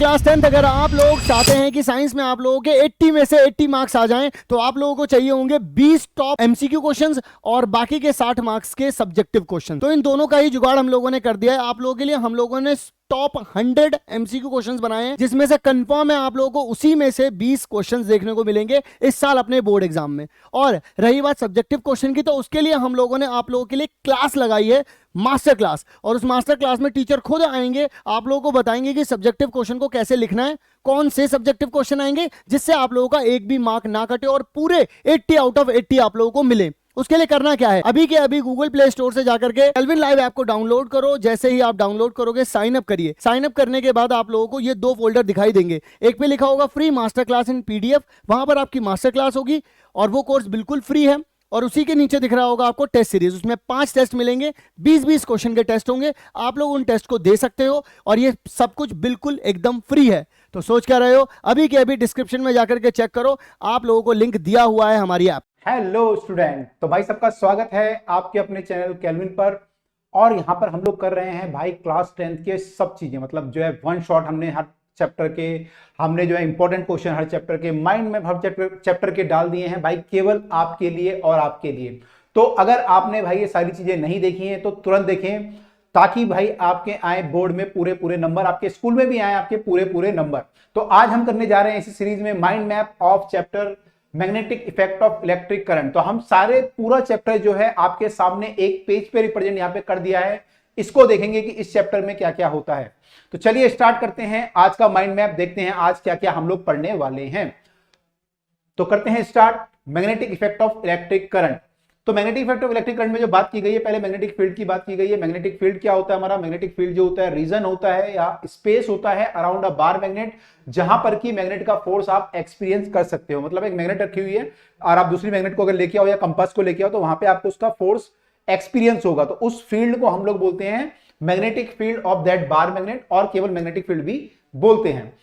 Class 10th अगर आप लोग चाहते हैं कि साइंस में आप लोगों के 80 में से 80 मार्क्स आ जाएं तो आप लोगों को चाहिए होंगे 20 टॉप एमसीक्यू क्वेश्चंस और बाकी के 60 मार्क्स के सब्जेक्टिव क्वेश्चन। तो इन दोनों का ही जुगाड़ हम लोगों ने कर दिया है आप लोगों के लिए। हम लोगों ने टॉप 100 एमसीक्यू क्वेश्चंस बनाए हैं जिसमें से कंफर्म है आप लोगों को उसी में से 20 क्वेश्चंस देखने को मिलेंगे इस साल अपने बोर्ड एग्जाम में। और रही बात सब्जेक्टिव क्वेश्चन की, तो उसके लिए हम लोगों ने आप लोगों के लिए क्लास लगाई है, मास्टर क्लास। और उस मास्टर क्लास में टीचर खुद आएंगे, आप लोगों को बताएंगे कि सब्जेक्टिव क्वेश्चन को कैसे लिखना है, कौन से सब्जेक्टिव क्वेश्चन आएंगे जिससे आप लोगों का एक भी मार्क ना कटे और पूरे 80 आउट ऑफ 80 आप लोगों को मिले। उसके लिए करना क्या है, अभी के अभी गूगल प्ले स्टोर से जाकर के केल्विन लाइव ऐप को डाउनलोड करो। जैसे ही आप डाउनलोड करोगे साइन अप करिए। साइन अप करने के बाद आप लोगों को ये दो फोल्डर दिखाई देंगे, एक पे लिखा होगा free master class in PDF, वहां पर आपकी मास्टर क्लास होगी और वो कोर्स बिल्कुल फ्री है। और उसी के नीचे दिख रहा होगा आपको टेस्ट सीरीज, उसमें 5 टेस्ट मिलेंगे, 20-20 क्वेश्चन के टेस्ट होंगे, आप लोग उन टेस्ट को दे सकते हो और ये सब कुछ बिल्कुल एकदम फ्री है। तो सोच क्या रहे हो, अभी के अभी डिस्क्रिप्शन में जाकर के चेक करो, आप लोगों को लिंक दिया हुआ है हमारी ऐप। हेलो स्टूडेंट, तो भाई सबका स्वागत है आपके अपने चैनल केल्विन पर। और यहाँ पर हम लोग कर रहे हैं भाई क्लास 10th के सब चीजें, मतलब जो है वन शॉट हमने हर चैप्टर के, हमने जो है इंपॉर्टेंट क्वेश्चन हर चैप्टर के, माइंड में हर चैप्टर के डाल दिए हैं भाई, केवल आपके लिए और आपके लिए। तो अगर आपने भाई ये सारी चीजें नहीं देखी हैं तो तुरंत देखें, ताकि भाई आपके आए बोर्ड में पूरे पूरे नंबर, आपके स्कूल में भी आए आपके पूरे पूरे नंबर। तो आज हम करने जा रहे हैं इसी सीरीज में mind map of chapter magnetic effect of electric current. तो हम सारे पूरा चैप्टर जो है आपके सामने एक पेज पे रिप्रेजेंट यहाँ पे कर दिया है, इसको देखेंगे कि इस चैप्टर में क्या क्या होता है। तो चलिए स्टार्ट करते हैं आज का माइंड मैप, देखते हैं आज क्या क्या हम लोग पढ़ने वाले हैं। तो करते हैं start, magnetic effect of electric current. तो magnetic effect of electric current में जो बात की गई है, पहले मैग्नेटिक फील्ड की बात की गई है। मैग्नेटिक फील्ड क्या होता है हमारा, मैग्नेटिक फील्ड जो होता है रीजन होता है या स्पेस होता है अराउंड अ बार मैग्नेट, जहां पर की मैग्नेट का फोर्स आप एक्सपीरियंस कर सकते हो। मतलब एक मैग्नेट रखी हुई है और आप दूसरी मैग्नेट को अगर लेके आओ या कंपास को लेके आओ तो वहां पे आपको उसका फोर्स एक्सपीरियंस होगा। तो उस फील्ड को हम लोग बोलते हैं magnetic field of that bar magnet, और केवल मैग्नेटिक फील्ड भी बोलते हैं।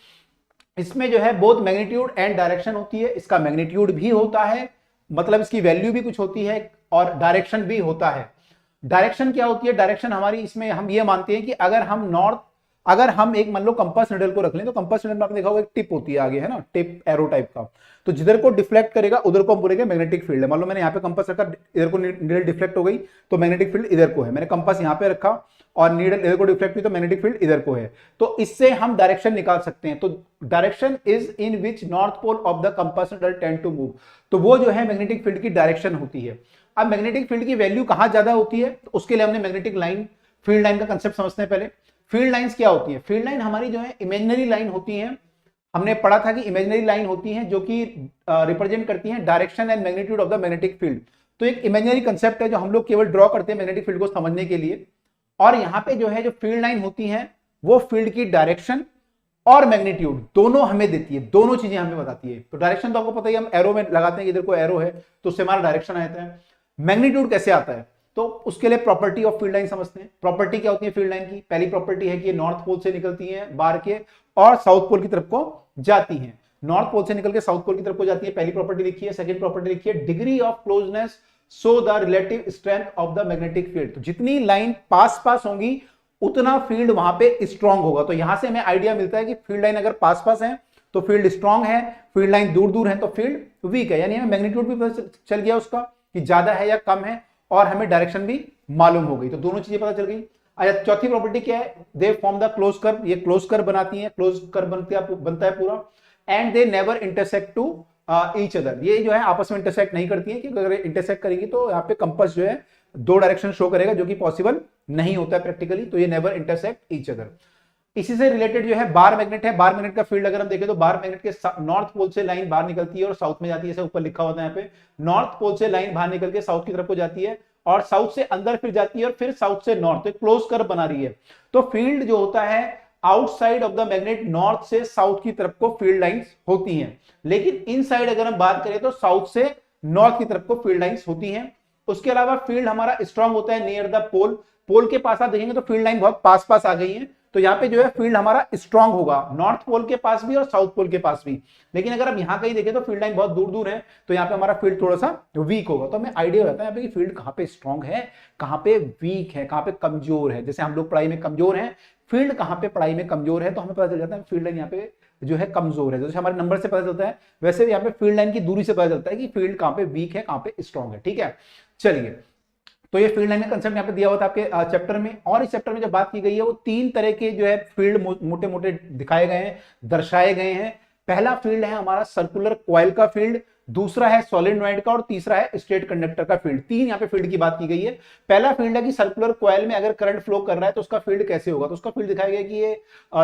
इसमें जो है बोथ मैग्नीट्यूड एंड डायरेक्शन होती है। इसका मैग्नीट्यूड भी होता है, मतलब इसकी वैल्यू भी कुछ होती है, और डायरेक्शन भी होता है। डायरेक्शन क्या होती है, डायरेक्शन हमारी, इसमें हम ये मानते हैं कि अगर हम एक मान लो कंपास नीडल को रख लें, तो कंपास नीडल में आपने देखा होगा एक टिप होती है आगे, है ना, टिप एरो टाइप का। तो जिधर को डिफ्लेक्ट करेगा उधर को हम बोलेंगे मैग्नेटिक फील्ड है। मान लो मैंने यहाँ पे कंपास रखा, इधर को नीडल डिफ्लेक्ट हो गई तो मैग्नेटिक फील्ड इधर को है। मैंने कंपास यहाँ पे रखा और नीडल इधर को डिफ्लेक्ट हुई तो मैग्नेटिक फील्ड इधर को है। तो इससे हम डायरेक्शन निकाल सकते हैं। तो direction is in which north pole of the compass needle tend to move, तो वो जो है मैग्नेटिक फील्ड की डायरेक्शन होती है। अब मैग्नेटिक फील्ड की वैल्यू कहां ज्यादा होती है, तो उसके लिए हमने मैग्नेटिक लाइन, फील्ड लाइन का कंसेप्ट समझते हैं। पहले फील्ड लाइंस क्या होती है, फील्ड लाइन हमारी जो है इमेजिनरी लाइन होती है। हमने पढ़ा था कि इमेजिनरी लाइन होती है जो कि रिप्रेजेंट करती है direction and magnitude of the magnetic field. तो एक इमेजिनरी कंसेप्ट है जो हम लोग केवल ड्रॉ करते हैं मैग्नेटिक फील्ड को समझने के लिए। और यहाँ पे जो है जो फील्ड लाइन होती है वो फील्ड की डायरेक्शन और मैग्नीट्यूड दोनों हमें देती है, दोनों चीजें हमें बताती है। तो डायरेक्शन तो आपको पता ही, हम एरो में लगाते हैं, इधर को एरो है तो उससे हमारा डायरेक्शन आता है। मैग्नीट्यूड कैसे आता है, तो उसके लिए प्रॉपर्टी ऑफ फील्ड लाइन समझते हैं। प्रॉपर्टी क्या होती है फील्ड लाइन की, पहली प्रॉपर्टी है कि ये नॉर्थ पोल से निकलती है बार के और साउथ पोल की तरफ को जाती है। नॉर्थ पोल से निकल के साउथ पोल की तरफ को जाती है, पहली प्रॉपर्टी लिखी है। सेकंड प्रॉपर्टी लिखी है degree of closeness so the relative strength of the magnetic field. तो जितनी लाइन पास पास होंगी उतना फील्ड वहां पे स्ट्रांग होगा। तो यहां से हमें आइडिया मिलता है कि फील्ड लाइन अगर पास पास है तो फील्ड स्ट्रांग है, फील्ड लाइन दूर दूर है तो फील्ड वीक है। यानी हमें मैग्नीट्यूड भी पता चल गया उसका कि ज्यादा है या कम है, और हमें डायरेक्शन भी मालूम हो गई। तो दोनों चीजें पता चल गई। अच्छा, चौथी प्रॉपर्टी क्या है, they form the close curve, ये क्लोज कर्व बनाती है, क्लोज कर्व बनता है पूरा। And they never intersect to each other, ये जो है आपस में इंटरसेक्ट नहीं करती है, क्योंकि अगर इंटरसेक्ट करेंगी तो यहाँ पे कंपास जो है दो डायरेक्शन शो करेगा, जो कि पॉसिबल नहीं होता है प्रैक्टिकली। तो ये नेवर इंटरसेक्ट ईच अदर। इसी से रिलेटेड जो है बार मैग्नेट है। बार मैग्नेट का फील्ड अगर हम देखें तो बार मैग्नेट के नॉर्थ पोल से लाइन बाहर निकलती है और साउथ में जाती है, जैसे ऊपर लिखा होता है यहाँ पे, नॉर्थ पोल से लाइन बाहर निकल के साउथ की तरफ को जाती है और साउथ से अंदर फिर जाती है और फिर साउथ से नॉर्थ, तो क्लोज कर्व बना रही है। तो फील्ड जो होता है outside of the magnet, north से साउथ की तरफ को फील्ड लाइंस होती हैं। लेकिन इनसाइड अगर हम बात करें तो साउथ से नॉर्थ की तरफ को फील्ड लाइंस होती हैं। उसके अलावा फील्ड हमारा स्ट्रांग होता है नियर द पोल। पोल के पास आप देखेंगे तो फील्ड लाइन बहुत पास पास आ गई है, तो यहाँ पे जो है फील्ड हमारा स्ट्रांग होगा, नॉर्थ पोल के पास भी और साउथ पोल के पास भी। लेकिन अगर आप यहाँ कहीं देखें तो फील्ड लाइन बहुत दूर दूर है, तो यहाँ पे हमारा फील्ड थोड़ा सा वीक होगा। तो हमें आइडिया हो जाता है यहाँ पे कि फील्ड कहाँ पे स्ट्रांग है, कहाँ पे वीक है, कहाँ पे कमजोर है। जैसे हम लोग पढ़ाई में कमजोर हैं, फील्ड कहाँ पे पढ़ाई में कमजोर है, तो हमें पता चल जाता है फील्ड लाइन यहाँ पे जो है कमजोर है। जैसे हमारे नंबर से पता चलता है, वैसे भी यहाँ पे फील्ड लाइन की दूरी से पता चलता है कि फील्ड कहाँ पे वीक है, कहाँ पे स्ट्रॉन्ग है। ठीक है, चलिए, तो ये फील्ड लाइन का कंसेप्ट यहाँ पे दिया हुआ था आपके चैप्टर में। और इस चैप्टर में जो बात की गई है वो 3 तरह के जो है फील्ड मोटे मोटे दिखाए गए हैं, दर्शाए गए हैं। पहला फील्ड है हमारा सर्कुलर कॉइल का फील्ड, दूसरा है सोलेनॉइड का, और तीसरा है स्ट्रेट कंडक्टर का फील्ड। 3 यहाँ पे फील्ड की बात की गई है। पहला फील्ड है कि सर्कुलर कॉइल में अगर करंट फ्लो कर रहा है तो उसका फील्ड कैसे होगा। तो उसका फील्ड दिखाया गया कि ये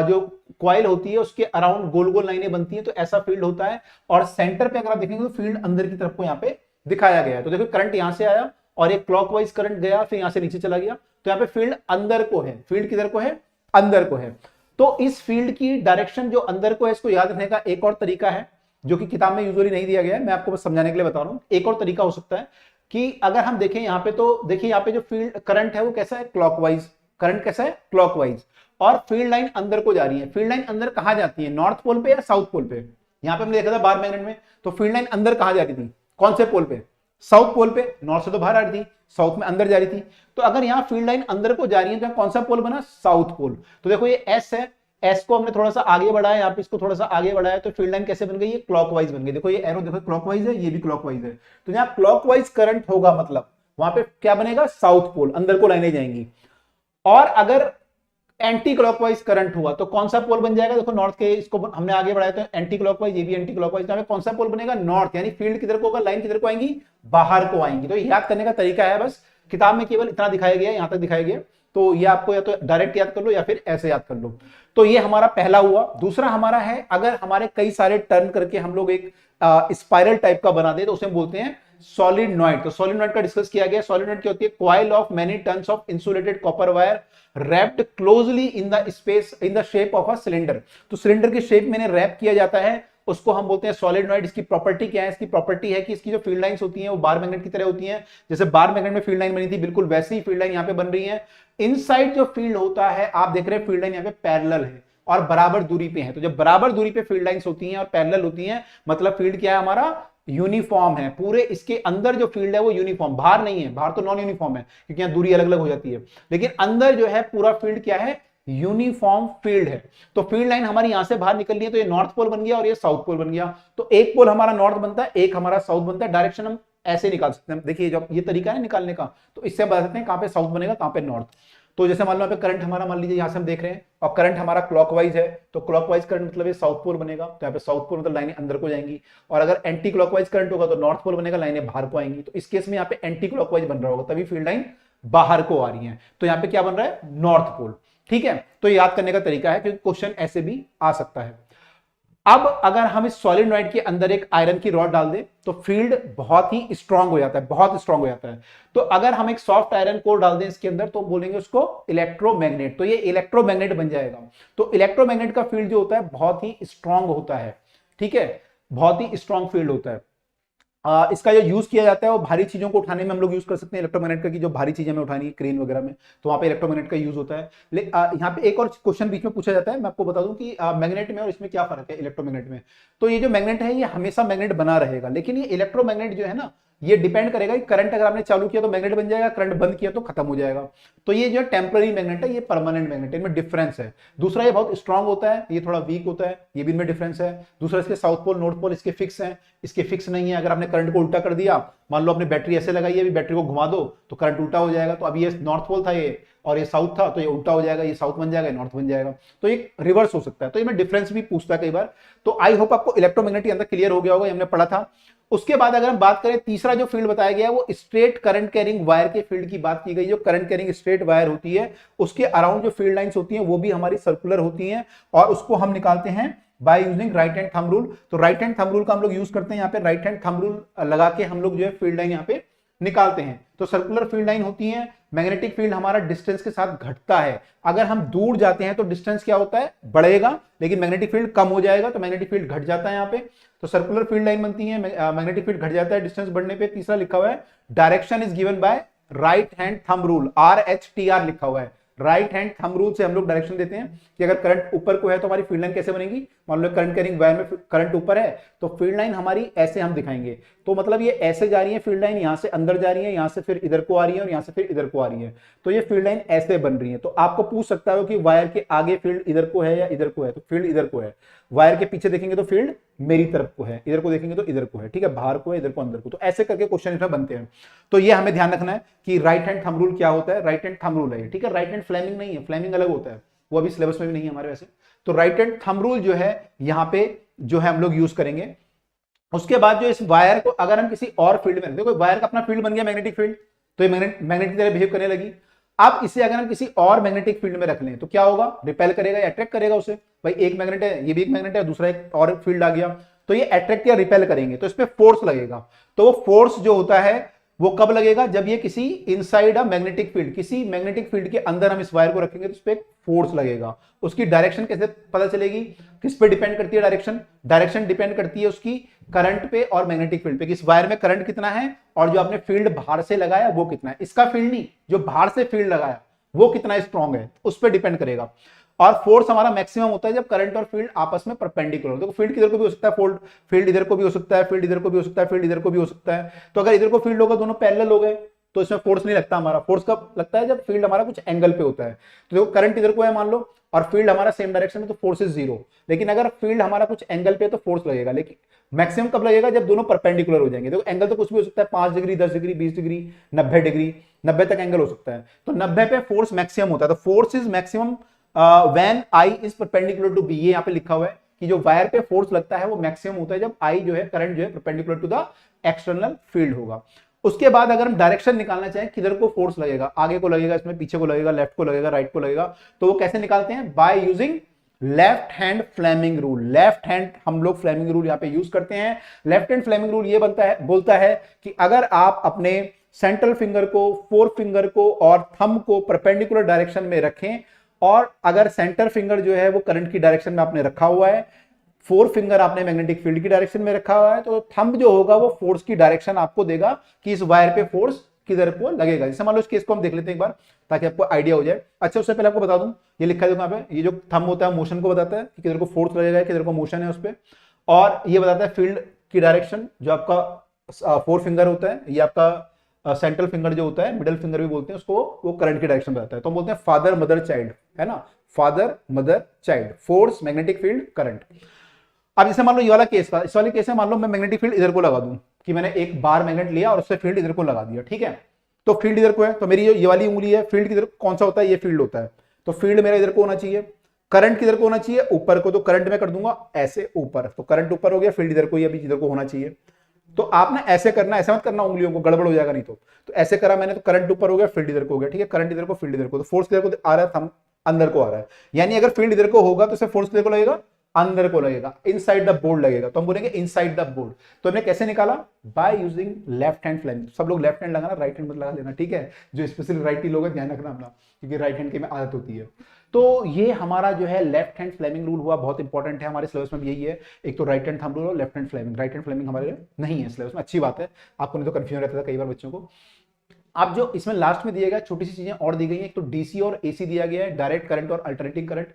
जो कॉइल होती है उसके अराउंड गोल गोल लाइनें बनती है, तो ऐसा फील्ड होता है। और सेंटर पे अगर आप देखेंगे तो फील्ड अंदर की तरफ को यहाँ पे दिखाया गया है। तो देखो करंट यहां से आया और एक क्लॉकवाइज करंट गया, फिर यहां से नीचे चला गया, तो यहाँ पे फील्ड अंदर को है। फील्ड किधर को है? अंदर को है। तो इस फील्ड की डायरेक्शन जो अंदर को है, इसको याद रखने का एक और तरीका है जो कि किताब में यूजुअली नहीं दिया गया है, मैं आपको बस समझाने के लिए बता रहा हूं। एक और तरीका हो सकता है कि अगर हम देखें यहाँ पे, तो देखिए यहाँ पे जो फील्ड करंट है वो कैसा है? क्लॉकवाइज। करंट कैसा है? क्लॉकवाइज। और फील्ड लाइन अंदर को जा रही है। फील्ड लाइन अंदर कहां जाती है? नॉर्थ पोल पे या साउथ पोल पे? यहाँ पे हमने देखा था बार मैग्नेट में, तो फील्ड लाइन अंदर कहां जा रही थी? कौन से पोल पे? साउथ पोल पे। नॉर्थ से तो बाहर आ रही थी, साउथ में अंदर जा रही थी। तो अगर यहाँ फील्ड लाइन अंदर को जा रही है तो कौन सा पोल बना? South pole. तो देखो ये एस है, एस को हमने थोड़ा सा आगे बढ़ाया, यहाँ पे इसको थोड़ा सा आगे बढ़ाया, तो फील्ड लाइन कैसे बन गई? ये क्लॉकवाइज बन गई। देखो ये एरो देखो क्लॉकवाइज है, ये भी क्लॉकवाइज है। तो जहां क्लॉकवाइज करंट होगा मतलब वहां पे क्या बनेगा? साउथ पोल, अंदर को लाइनें जाएंगी। और अगर एंटी क्लॉकवाइज करंट हुआ तो कौन सा पोल बन जाएगा? देखो नॉर्थ के, इसको हमने आगे बढ़ाया तो एंटी क्लॉकवाइज, ये भी एंटी क्लॉकवाइज। तो कौन सा पोल बनेगा? नॉर्थ। यानी फील्ड किधर को होगा? लाइन किधर को आएंगी? बाहर को आएंगी। तो याद करने का तरीका है, बस किताब में केवल इतना दिखाया गया है, यहां तक दिखाया गया। तो ये आपको या तो डायरेक्ट याद कर लो या फिर ऐसे याद कर लो। तो ये हमारा पहला हुआ। दूसरा हमारा है, अगर हमारे कई सारे टर्न करके हम लोग एक स्पाइरल टाइप का बना दे तो उसे हम बोलते हैं सॉलिनॉइड। तो सॉलिनॉइड का डिस्कस किया गया। सॉलिनॉइड क्या होती है? Coil of many turns of insulated copper wire wrapped closely in the space in the shape of a cylinder. तो सिलेंडर के शेप में रैप किया जाता है, उसको हम बोलते हैं सॉलिनॉइड। इसकी प्रॉपर्टी क्या है? इसकी प्रॉपर्टी है कि इसकी जो फील्ड लाइंस होती हैं वो बार मैग्नेट की तरह होती हैं। जैसे बार मैग्नेट में फील्ड लाइन बनी थी, बिल्कुल वैसी ही फील्ड लाइन यहाँ पे बन रही है। इनसाइड जो फील्ड होता है, आप देख रहे हैं फील्ड लाइन यहाँ पे पैरेलल है और बराबर दूरी पे है। तो जब बराबर दूरी पे फील्ड लाइंस होती हैं और पैरेलल होती हैं, मतलब फील्ड क्या है? हमारा यूनिफॉर्म है। पूरे इसके अंदर जो फील्ड है वो यूनिफॉर्म, बाहर नहीं है। बाहर तो नॉन यूनिफॉर्म है क्योंकि यहाँ दूरी अलग अलग हो जाती है, लेकिन अंदर जो है पूरा फील्ड क्या है? यूनिफॉर्म फील्ड है। तो फील्ड लाइन हमारी यहां से बाहर निकल रही है, तो ये नॉर्थ पोल बन गया और ये साउथ पोल बन गया। तो एक पोल हमारा नॉर्थ बनता है, एक हमारा साउथ बनता है। डायरेक्शन हम ऐसे निकाल सकते हैं। देखिए जब ये तरीका है निकालने का, तो इससे हम बता सकते हैं कहां पे साउथ बनेगा, कहां पे नॉर्थ। तो जैसे मान लो यहाँ पे करंट हमारा, मान लीजिए यहां से हम देख रहे हैं और करंट हमारा क्लॉकवाइज है, तो क्लॉकवाइज करंट मतलब ये साउथ पोल बनेगा। तो यहाँ पे साउथ पोल मतलब लाइनें अंदर को जाएंगी। और अगर एंटी क्लॉकवाइज करंट होगा तो नॉर्थ पोल बनेगा, लाइनें बाहर को आएंगी। तो इस केस में यहाँ पे एंटी क्लॉकवाइज बन रहा होगा, तभी फील्ड लाइन बाहर को आ रही है। तो यहाँ पे क्या बन रहा है? North pole. ठीक है, तो याद करने का तरीका है क्योंकि क्वेश्चन ऐसे भी आ सकता है। अब अगर हम इस सॉलिनॉइड के अंदर एक आयरन की रॉड डाल दें तो फील्ड बहुत ही स्ट्रांग हो जाता है, बहुत स्ट्रांग हो जाता है। तो अगर हम एक सॉफ्ट आयरन कोर डाल दें इसके अंदर तो बोलेंगे उसको इलेक्ट्रोमैग्नेट। तो ये इलेक्ट्रोमैग्नेट बन जाएगा। तो इलेक्ट्रोमैग्नेट का फील्ड जो होता है बहुत ही स्ट्रांग होता है। ठीक है, बहुत ही स्ट्रांग फील्ड होता है। इसका जो यूज किया जाता है वो भारी चीजों को उठाने में हम लोग यूज कर सकते हैं इलेक्ट्रोमैग्नेट का, कि जो भारी चीजें हमें उठानी है क्रेन वगैरह में, तो वहां पे इलेक्ट्रोमैग्नेट का यूज होता है। यहाँ पे एक और क्वेश्चन बीच में पूछा जाता है, मैं आपको बता दूं कि मैग्नेट में और इसमें क्या फर्क है इलेक्ट्रोमैग्नेट में। तो ये जो मैग्नेट है ये हमेशा मैग्नेट बना रहेगा, लेकिन ये इलेक्ट्रोमैग्नेट जो है ना, ये डिपेंड करेगा कि करंट अगर आपने चालू किया तो मैग्नेट बन जाएगा, करंट बंद किया तो खत्म हो जाएगा। तो ये जो टेम्पररी मैग्नेट है, ये परमानेंट मैग्नेट है, इनमें डिफरेंस है। दूसरा ये बहुत स्ट्रांग होता है, ये थोड़ा वीक होता है, ये भी इनमें डिफरेंस है। दूसरा इसके साउथ पोल नॉर्थ पोल इसके फिक्स है, इसके फिक्स नहीं है। अगर आपने करंट को उल्टा कर दिया, मान लो आपने बैटरी ऐसे लगाई है, अभी बैटरी को घुमा दो तो करंट उल्टा हो जाएगा। तो अभी ये नॉर्थ पोल था ये और ये साउथ था, तो ये उल्टा हो जाएगा, ये साउथ बन जाएगा, नॉर्थ बन जाएगा। तो ये रिवर्स हो सकता है। तो इसमें डिफरेंस भी पूछता है कई बार। तो आई होप आपको इलेक्ट्रोमैग्नेट के अंदर क्लियर हो गया होगा, हमने पढ़ा था। उसके बाद अगर हम बात करें तीसरा जो फील्ड बताया गया है वो स्ट्रेट करंट कैरिंग वायर के फील्ड की बात की गई। जो करंट कैरिंग स्ट्रेट वायर होती है उसके अराउंड जो फील्ड लाइंस होती हैं वो भी हमारी सर्कुलर होती हैं और उसको हम निकालते हैं by using right hand thumb rule. तो राइट हैंड थंब रूल का हम लोग यूज करते हैं, यहाँ पे राइट हैंड थंब रूल लगा के हम लोग जो है फील्ड लाइन यहाँ पे निकालते हैं। तो सर्कुलर फील्ड लाइन होती है। मैग्नेटिक फील्ड हमारा डिस्टेंस के साथ घटता है। अगर हम दूर जाते हैं तो डिस्टेंस क्या होता है? बढ़ेगा, लेकिन मैग्नेटिक फील्ड कम हो जाएगा, तो मैग्नेटिक फील्ड घट जाता है यहाँ पे। तो सर्कुलर फील्ड लाइन बनती है, मैग्नेटिक फील्ड घट जाता है डिस्टेंस बढ़ने पे। तीसरा लिखा हुआ है direction is given by right hand thumb rule, RHTR लिखा हुआ है। राइट हैंड थंब रूल से हम लोग डायरेक्शन देते हैं कि अगर करंट ऊपर को है तो हमारी फील्ड लाइन कैसे बनेगी। मान लो करंट कैरिंग वायर में करंट ऊपर है तो फील्ड लाइन हमारी ऐसे हम दिखाएंगे। तो मतलब ये ऐसे जा रही है फील्ड लाइन, यहां से अंदर जा रही है, यहां से फिर इधर को आ रही है और यहां से फिर इधर को आ रही है। तो ये फील्ड लाइन ऐसे बन रही है। तो आपको पूछ सकता है कि वायर के आगे फील्ड इधर को है या इधर को है, तो फील्ड इधर को है। वायर के पीछे देखेंगे तो फील्ड मेरी तरफ को है, इधर को देखेंगे तो इधर को है, ठीक है, बाहर को है, इधर को अंदर को। तो ऐसे करके क्वेश्चन इसमें बनते हैं। तो ये हमें ध्यान रखना है कि राइट हैंड थंब रूल क्या होता है। राइट हैंड थंब रूल है, ठीक है, राइट हैंड फ्लेमिंग नहीं है, फ्लेमिंग अलग होता है, वो अभी सिलेबस में भी नहीं है हमारे वैसे। तो राइट हैंड थंब रूल जो है यहाँ पे जो है हम लोग यूज करेंगे। उसके बाद जो इस वायर को अगर हम किसी और फील्ड में, देखो वायर का अपना फील्ड बन गया मैग्नेटिक फील्ड, तो ये मैग्नेटिक तरह बिहेव करने लगी। अब इसे अगर हम किसी और मैग्नेटिक फील्ड में रख लें तो क्या होगा, रिपेल करेगा या अट्रैक्ट करेगा उसे। भाई एक मैग्नेट है, ये भी एक मैग्नेट है, दूसरा एक और फील्ड आ गया, तो ये अट्रैक्ट या रिपेल करेंगे, तो इस पे फोर्स लगेगा। तो वो फोर्स जो होता है वो कब लगेगा, जब ये किसी इनसाइड अ मैग्नेटिक फील्ड, किसी मैग्नेटिक फील्ड के अंदर हम इस वायर को रखेंगे तो इस पे फोर्स लगेगा। उसकी डायरेक्शन कैसे पता चलेगी, किस पे डिपेंड करती है डायरेक्शन, डायरेक्शन डिपेंड करती है उसकी करंट पे और मैग्नेटिक फील्ड पे, कि इस वायर में करंट कितना है और जो आपने फील्ड बाहर से लगाया वो कितना है। इसका फील्ड नहीं, जो बाहर से फील्ड लगाया वो कितना स्ट्रॉन्ग है, उस पर डिपेंड करेगा। और फोर्स हमारा मैक्सिमम होता है जब करंट और फील्ड आपस में परपेंडिकुलर हो। देखो फील्ड किधर को भी हो सकता है, फील्ड इधर को भी हो सकता है, फील्ड इधर को भी हो सकता है, फील्ड इधर को भी हो सकता है। तो अगर इधर को फील्ड होगा, दोनों पैरेलल हो गए, तो इसमें फोर्स नहीं लगता हमारा। फोर्स कब लगता है, जब फील्ड हमारा कुछ एंगल पे होता है। तो देखो करंट इधर को है मान लो और फील्ड हमारा सेम डायरेक्शन में, तो फोर्स इज जीरो। लेकिन अगर फील्ड हमारा कुछ एंगल पे है तो फोर्स लगेगा, लेकिन मैक्सिमम कब लगेगा, जब दोनों परपेंडिकुलर हो जाएंगे। देखो एंगल तो कुछ भी हो सकता है, 5 डिग्री, 10 डिग्री, 20 डिग्री, 90 डिग्री, 90 तक एंगल हो सकता है। तो 90 पे फोर्स मैक्सिमम होता है। तो force is maximum when I is perpendicular to B. ये यहाँ पे लिखा हुआ है कि जो वायर पे फोर्स लगता है वो मैक्सिमम होता है जब आई जो है, करंट जो है, perpendicular to the external field होगा। उसके बाद अगर हम डायरेक्शन निकालना चाहें किधर को फोर्स लगेगा, आगे को लगेगा, इसमें पीछे को लगेगा, लेफ्ट को लगेगा, राइट को लगेगा, तो वो कैसे निकालते हैं, by using left hand Fleming rule. Left hand हम लोग फ्लेमिंग रूल यहां पे यूज करते हैं। लेफ्ट हैंड फ्लेमिंग रूल ये बोलता है कि अगर आप अपने सेंट्रल फिंगर को, फोर फिंगर को और थंब को परपेंडिकुलर डायरेक्शन में रखें, और अगर सेंटर फिंगर जो है वो करंट की डायरेक्शन में आपने रखा हुआ है, फोर फिंगर आपने मैग्नेटिक फील्ड की डायरेक्शन में रखा हुआ है, तो थंब जो होगा वो फोर्स की डायरेक्शन आपको देगा कि इस वायर पे फोर्स किधर को लगेगा। जैसे मान लो इस केस को हम देख लेते हैं एक बार ताकि आपको आइडिया हो जाए। अच्छा उससे पहले आपको बता दूं, ये लिखा है यहाँ पे, ये जो थंब होता है मोशन को बताता है कि किधर को फोर्स लगेगा, किधर को मोशन है उस पर, और ये बताता है फील्ड की डायरेक्शन। जो आपका फोर फिंगर होता है, ये आपका सेंट्रल फिंगर जो होता है, मिडिल फिंगर भी बोलते हैं उसको, वो करंट की डायरेक्शन बताता है। तो हम बोलते हैं फादर मदर चाइल्ड, है ना, father mother child, force magnetic field current. अब जैसे मान लो ये वाला केस था, इस वाले केस में मान लो मैं मैग्नेटिक फील्ड इधर को लगा दूं, कि मैंने एक बार मैग्नेट लिया और उससे फील्ड इधर को लगा दिया, ठीक है, तो फील्ड इधर को है, तो मेरी ये वाली उंगली है, फील्ड किधर कौन सा होता है, ये फील्ड होता है, तो फील्ड मेरा इधर को होना चाहिए। करंट किधर को होना चाहिए, ऊपर को, तो करंट में कर दूंगा ऐसे ऊपर, तो करंट ऊपर हो गया, फील्ड इधर को, अभी इधर को होना चाहिए। तो आप ना ऐसे करना, ऐसे मत करना उंगलियों को, गड़बड़ हो जाएगा नहीं तो ऐसे करा मैंने, तो करंट ऊपर हो गया, फील्ड इधर को हो गया, ठीक है, करंट इधर को, फील्ड इधर को, तो फोर्स किधर को आ रहा है, थंब अंदर को आ रहा है। यानी अगर फील्ड इधर को होगा तो फोर्स किधर को लगेगा, अंदर को लगेगा, इनसाइड द बोर्ड लगेगा, तो हम बोलेंगे इनसाइड द बोर्ड। तो हमने कैसे निकाला, by using left hand Fleming. सब लोग लेफ्ट हैंड लगाना, राइट हैंड मत लगा लेना, ठीक है, जो स्पेशली राइटी लोग हैं ध्यान रखना अपना, क्योंकि राइट हैंड की में आदत होती है। तो ये हमारा जो है लेफ्ट हैंड फ्लेमिंग रूल हुआ, बहुत इंपॉर्टेंट है, हमारे सिलेबस में भी यही है, एक तो राइट हैंड थंब रूल और left hand Fleming. Right hand Fleming हमारे नहीं है सिलेबस में, अच्छी बात है, आपको नहीं तो कंफ्यूजन रहता था कई बार बच्चों को। अब जो इसमें लास्ट में दिया गया छोटी सी चीजें और दी गई हैं, एक तो डीसी और एसी दिया गया है, डायरेक्ट करंट और अल्टरनेटिंग करंट।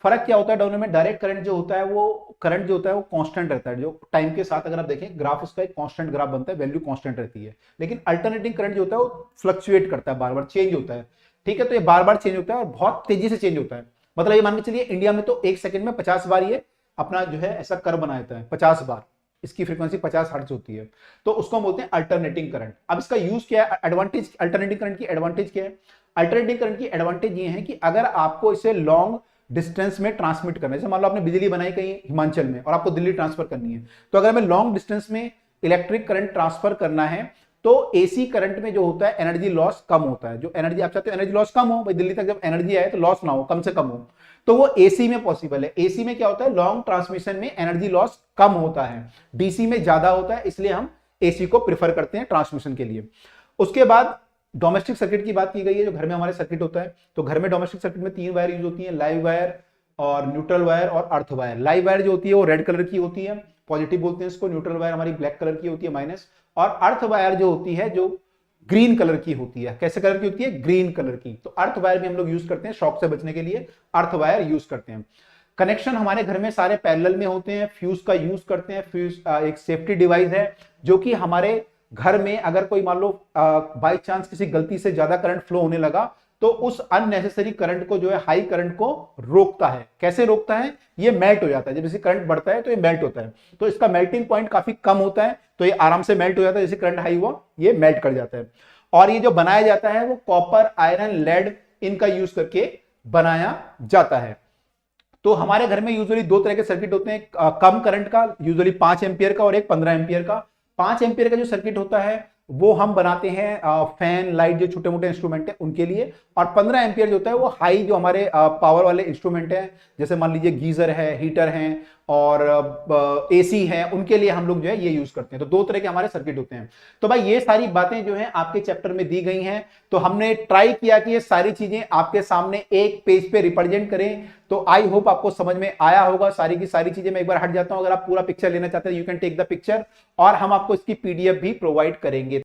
फर्क क्या होता है दोनों में, डायरेक्ट करंट जो होता है वो करंट जो होता है वो कांस्टेंट रहता है, जो टाइम के साथ अगर आप देखें ग्राफ उसका एक कांस्टेंट ग्राफ बनता है, वैल्यू कांस्टेंट रहती है। लेकिन अल्टरनेटिंग करंट जो होता है वो फ्लक्चुएट करता है, बार बार चेंज होता है, ठीक है, तो ये बार बार चेंज होता है और बहुत तेजी से चेंज होता है। मतलब ये मान के चलिए इंडिया में तो 1 सेकंड में 50 बार ये अपना जो है ऐसा कर्व बना देता है, 50 बार, इसकी फ्रीक्वेंसी 50 हर्ट्ज होती है, तो उसको हम बोलते हैं अल्टरनेटिंग करंट। अब इसका यूज क्या है, एडवांटेज, अल्टरनेटिंग करंट की एडवांटेज क्या है, अल्टरनेटिंग करंट की एडवांटेज ये है कि अगर आपको इसे लॉन्ग डिस्टेंस में ट्रांसमिट करना है, जैसे मान लो आपने बिजली बनाई कहीं हिमाचल में और आपको दिल्ली ट्रांसफर करनी है, तो अगर हमें लॉन्ग डिस्टेंस में इलेक्ट्रिक करंट ट्रांसफर करना है तो एसी करंट में जो होता है एनर्जी लॉस कम होता है। जो एनर्जी आप चाहते हो एनर्जी लॉस कम हो, भाई दिल्ली तक जब एनर्जी आए तो लॉस ना हो, कम से कम हो, तो वो एसी में पॉसिबल है। एसी में क्या होता है, लॉन्ग ट्रांसमिशन में एनर्जी लॉस कम होता है, डीसी में ज्यादा होता है, इसलिए हम एसी को प्रिफर करते हैं ट्रांसमिशन के लिए। उसके बाद डोमेस्टिक सर्किट की बात की गई है, जो घर में हमारे सर्किट होता है, तो घर में डोमेस्टिक सर्किट में 3 वायर यूज होती है, लाइव वायर और न्यूट्रल वायर और अर्थ वायर। लाइव वायर जो होती है वो रेड कलर की होती है, पॉजिटिव बोलते हैं इसको, न्यूट्रल वायर हमारी ब्लैक कलर की होती है माइनस, और अर्थ वायर जो होती है जो ग्रीन कलर की होती है। कैसे कलर की होती है? ग्रीन कलर की। तो अर्थ वायर भी हम लोग यूज करते हैं, शॉक से बचने के लिए अर्थ वायर यूज करते हैं। कनेक्शन हमारे घर में सारे पैरेलल में होते हैं। फ्यूज का यूज करते हैं। फ्यूज एक सेफ्टी डिवाइस है जो कि हमारे घर में अगर कोई मान लो बाई चांस किसी गलती से ज्यादा करंट फ्लो होने लगा तो उस अननेसेसरी करंट को जो है, हाई करंट को रोकता है। कैसे रोकता है? ये मेल्ट हो जाता है। जब जैसे करंट बढ़ता है तो ये मेल्ट होता है, तो इसका मेल्टिंग पॉइंट काफी कम होता है, तो ये आराम से मेल्ट हो जाता है। जैसे करंट हाई हुआ ये मेल्ट कर जाता है। और ये जो बनाया जाता है वो कॉपर, आयरन, लेड इनका यूज करके बनाया जाता है। तो हमारे घर में यूजुअली दो तरह के सर्किट होते हैं, कम करंट का यूजुअली 5 एम्पियर का और एक 15 एम्पियर का। 5 एम्पियर का जो सर्किट होता है वो हम बनाते हैं फैन, लाइट, जो छोटे मोटे इंस्ट्रूमेंट है उनके लिए। और 15 एम्पियर जो होता है वो हाई, जो हमारे पावर वाले इंस्ट्रूमेंट है, जैसे मान लीजिए गीजर है, हीटर है और एसी है, उनके लिए हम लोग जो है ये यूज करते हैं। तो दो तरह के हमारे सर्किट होते हैं। तो भाई ये सारी बातें जो है आपके चैप्टर में दी गई हैं, तो हमने ट्राई किया कि ये सारी चीजें आपके सामने एक पेज पे रिप्रेजेंट करें। तो आई होप आपको समझ में आया होगा सारी की सारी चीजें। मैं एक बार हट जाता हूं, अगर आप पूरा पिक्चर लेना चाहते हैं you can take the picture, और हम आपको इसकी पीडीएफ भी प्रोवाइड करेंगे।